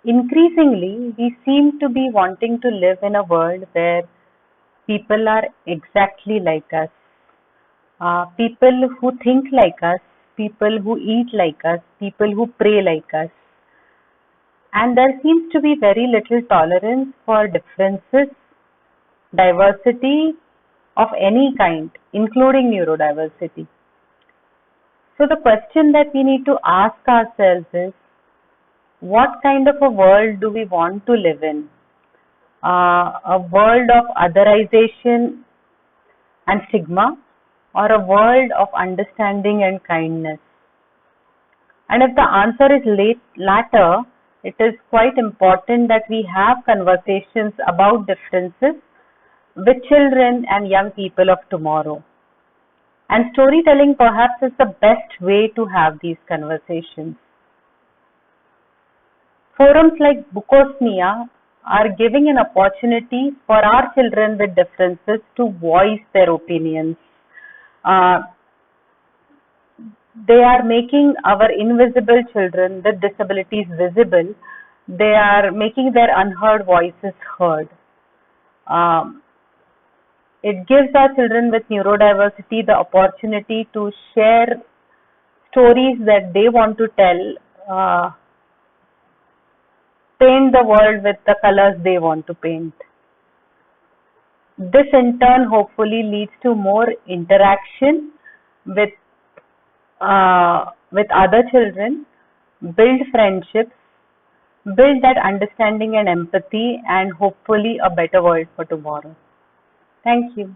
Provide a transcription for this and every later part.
Increasingly, we seem to be wanting to live in a world where people are exactly like us. People who think like us, people who eat like us, people who pray like us. And there seems to be very little tolerance for differences, diversity of any kind, including neurodiversity. So the question that we need to ask ourselves is, what kind of a world do we want to live in? A world of otherization and stigma, or a world of understanding and kindness? And if the answer is latter, it is quite important that we have conversations about differences with children and young people of tomorrow. And storytelling perhaps is the best way to have these conversations. Forums like Bookosmia are giving an opportunity for our children with differences to voice their opinions. Uh, they are making our invisible children with disabilities visible. They are making their unheard voices heard. Um, it gives our children with neurodiversity the opportunity to share stories that they want to tell, paint the world with the colors they want to paint. This in turn hopefully leads to more interaction with other children, build friendships, build that understanding and empathy, and hopefully a better world for tomorrow. Thank you.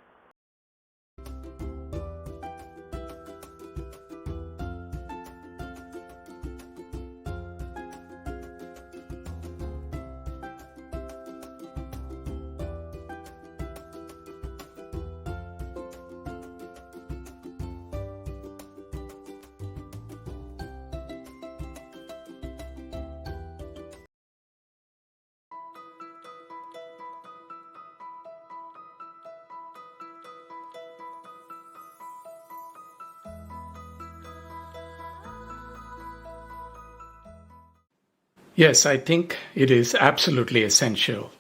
Yes, I think it is absolutely essential.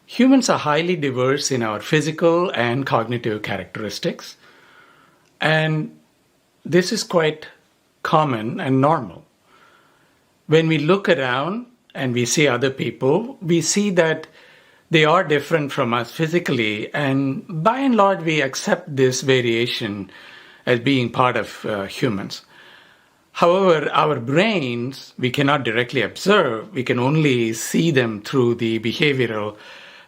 Humans are highly diverse in our physical and cognitive characteristics, and this is quite common and normal. When we look around and we see other people, we see that they are different from us physically, and by and large, we accept this variation as being part of humans. However, our brains, we cannot directly observe. We can only see them through the behavioral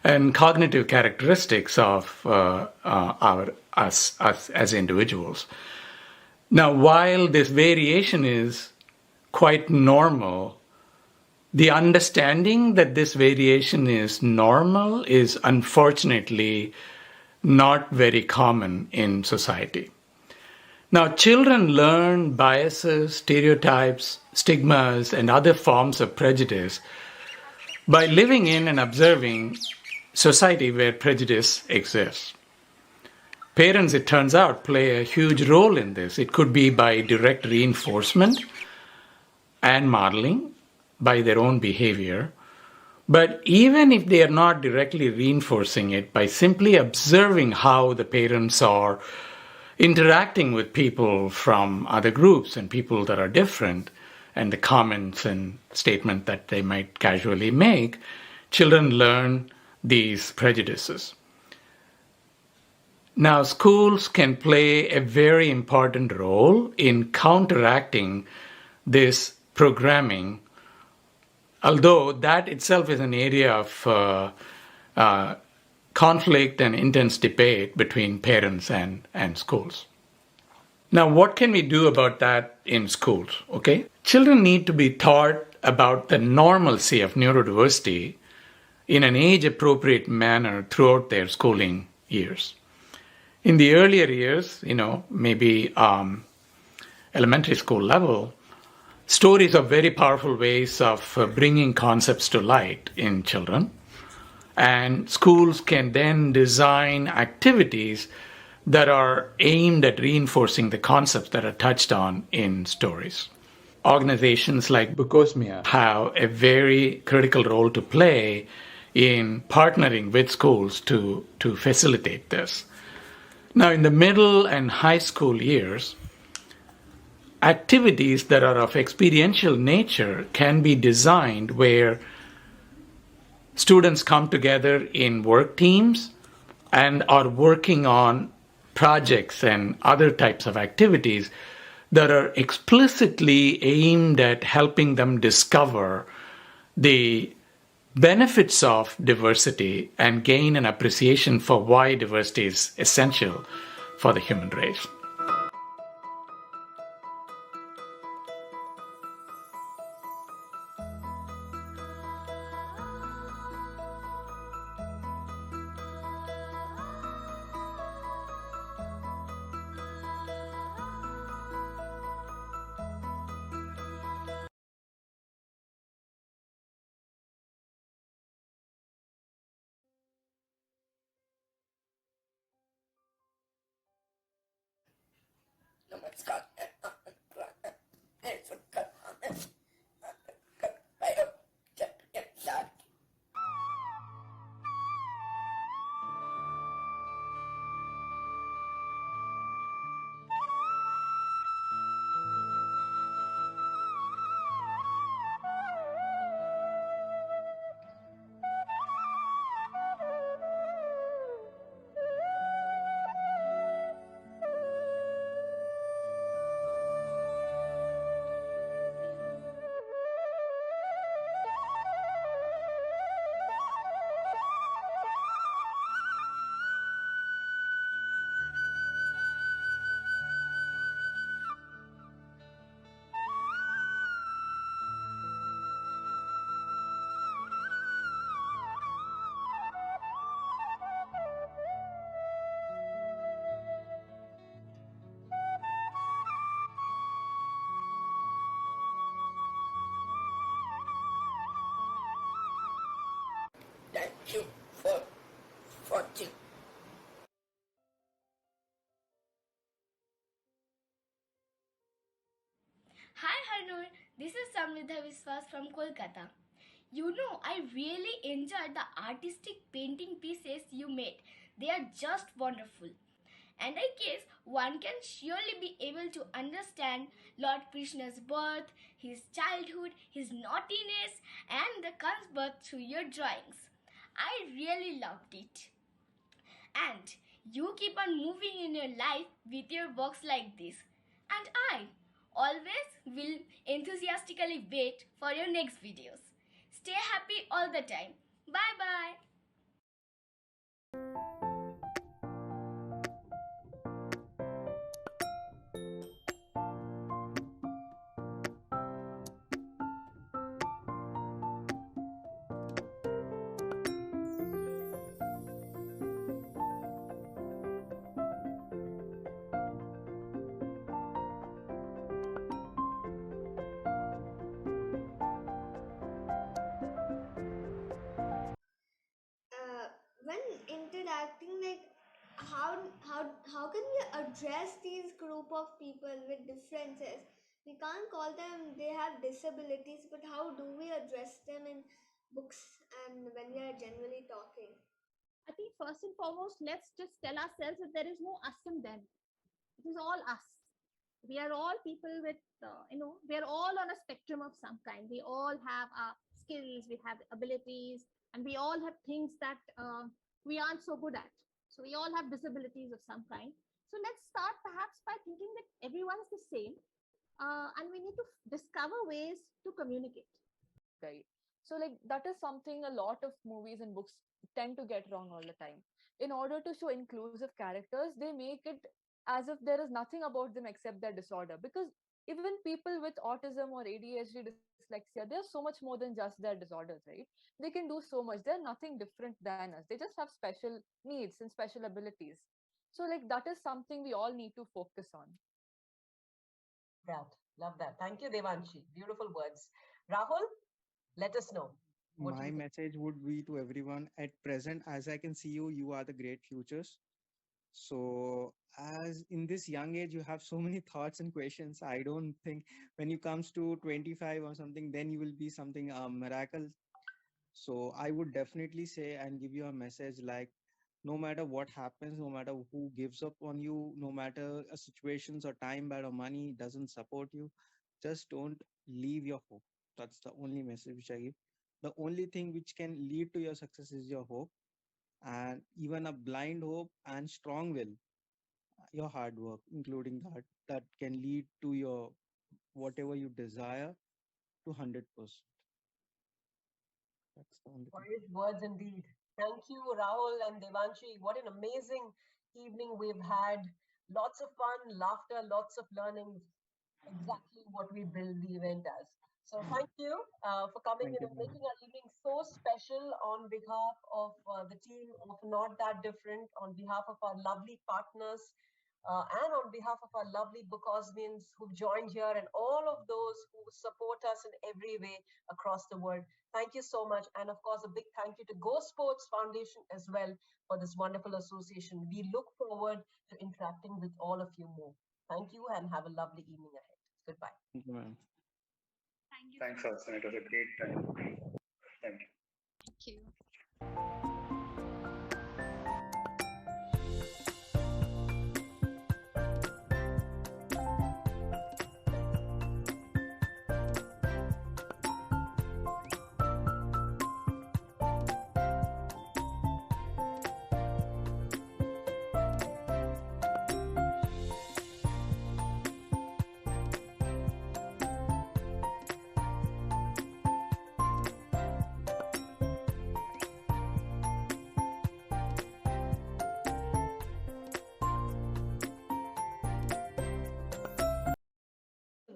and cognitive characteristics of us as individuals. Now, while this variation is quite normal, the understanding that this variation is normal is unfortunately not very common in society. Now, children learn biases, stereotypes, stigmas, and other forms of prejudice by living in and observing society where prejudice exists. Parents, it turns out, play a huge role in this. It could be by direct reinforcement and modeling by their own behavior. But even if they are not directly reinforcing it, by simply observing how the parents are interacting with people from other groups and people that are different, and the comments and statements that they might casually make, children learn these prejudices. Now, schools can play a very important role in counteracting this programming, although that itself is an area of conflict and intense debate between parents and schools. Now, what can we do about that in schools? Okay, children need to be taught about the normalcy of neurodiversity in an age-appropriate manner throughout their schooling years. In the earlier years, maybe elementary school level, stories are very powerful ways of bringing concepts to light in children. And schools can then design activities that are aimed at reinforcing the concepts that are touched on in stories. Organizations like Bookosmia have a very critical role to play in partnering with schools to facilitate this. Now, in the middle and high school years, activities that are of experiential nature can be designed where students come together in work teams and are working on projects and other types of activities that are explicitly aimed at helping them discover the benefits of diversity and gain an appreciation for why diversity is essential for the human race. Thank you for watching. Hi Harnoor, this is Samridha Viswas from Kolkata. You know, I really enjoyed the artistic painting pieces you made. They are just wonderful. And I guess one can surely be able to understand Lord Krishna's birth, his childhood, his naughtiness, and the Kan's birth through your drawings. I really loved it. And you keep on moving in your life with your works like this. And I always will enthusiastically wait for your next videos. Stay happy all the time. Bye bye. When interacting, like how can we address these group of people with differences? We can't call them they have disabilities, but how do we address them in books and when we are generally talking? I think first and foremost, let's just tell ourselves that there is no us and them. It is all us. We are all people with, we are all on a spectrum of some kind. We all have our skills, we have abilities, and we all have things that we aren't so good at. So we all have disabilities of some kind. So let's start perhaps by thinking that everyone's the same, and we need to discover ways to communicate. Right. So like that is something a lot of movies and books tend to get wrong all the time. In order to show inclusive characters, they make it as if there is nothing about them except their disorder, because even people with autism or ADHD, dyslexia, they are so much more than just their disorders, right? They can do so much. They're nothing different than us. They just have special needs and special abilities. So like that is something we all need to focus on. That. Love that. Thank you, Devanshi. Beautiful words. Rahul, let us know. What do My you think? message would be to everyone at present, as I can see you, you are the great futures. So, as in this young age you have so many thoughts and questions. I don't think when you comes to 25 or something, then you will be something miracle. So I would definitely say and give you a message like, no matter what happens, no matter who gives up on you, no matter situations or time bad or money doesn't support you, just don't leave your hope. That's the only message which I give. The only thing which can lead to your success is your hope, and even a blind hope and strong will, your hard work, including that can lead to your whatever you desire to 100%. That's the only thing. Wise words indeed. Thank you, Rahul and Devanshi. What an amazing evening we've had. Lots of fun, laughter, lots of learnings. Exactly what we build the event as. So thank you for coming Thank in you and so making much. our evening so special on behalf of the team of Not That Different, on behalf of our lovely partners, and on behalf of our lovely Bookosmians who've joined here and all of those who support us in every way across the world. Thank you so much. And of course, a big thank you to Go Sports Foundation as well for this wonderful association. We look forward to interacting with all of you more. Thank you and have a lovely evening ahead. Goodbye. Thank you, ma'am. Thank you Thanks, so much. Archana. It was a great time. Thank you. Thank you.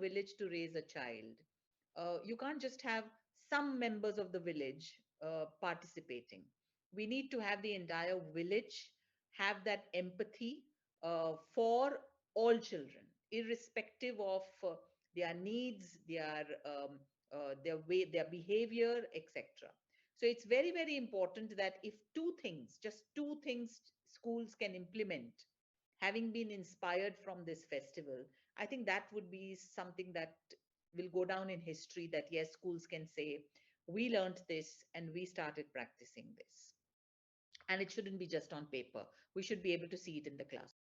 Village to raise a child. You can't just have some members of the village participating. We need to have the entire village have that empathy for all children, irrespective of their needs, their way, their behavior, etc. So it's very, very important that if two things, just two things, schools can implement, having been inspired from this festival, I think that would be something that will go down in history, that yes, schools can say, we learned this and we started practicing this. And it shouldn't be just on paper. We should be able to see it in the class.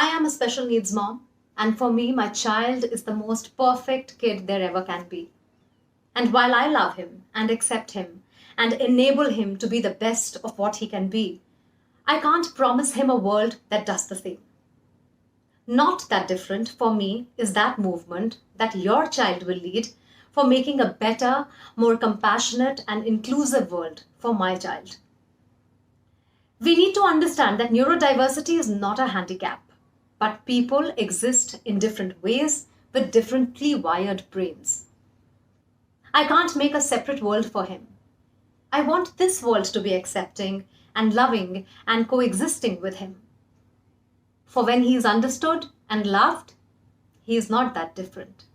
I am a special needs mom, and for me, my child is the most perfect kid there ever can be. And while I love him and accept him and enable him to be the best of what he can be, I can't promise him a world that does the same. Not that different for me is that movement that your child will lead for making a better, more compassionate, and inclusive world for my child. We need to understand that neurodiversity is not a handicap, but people exist in different ways with differently wired brains. I can't make a separate world for him. I want this world to be accepting and loving and coexisting with him. For when he is understood and loved, he is not that different.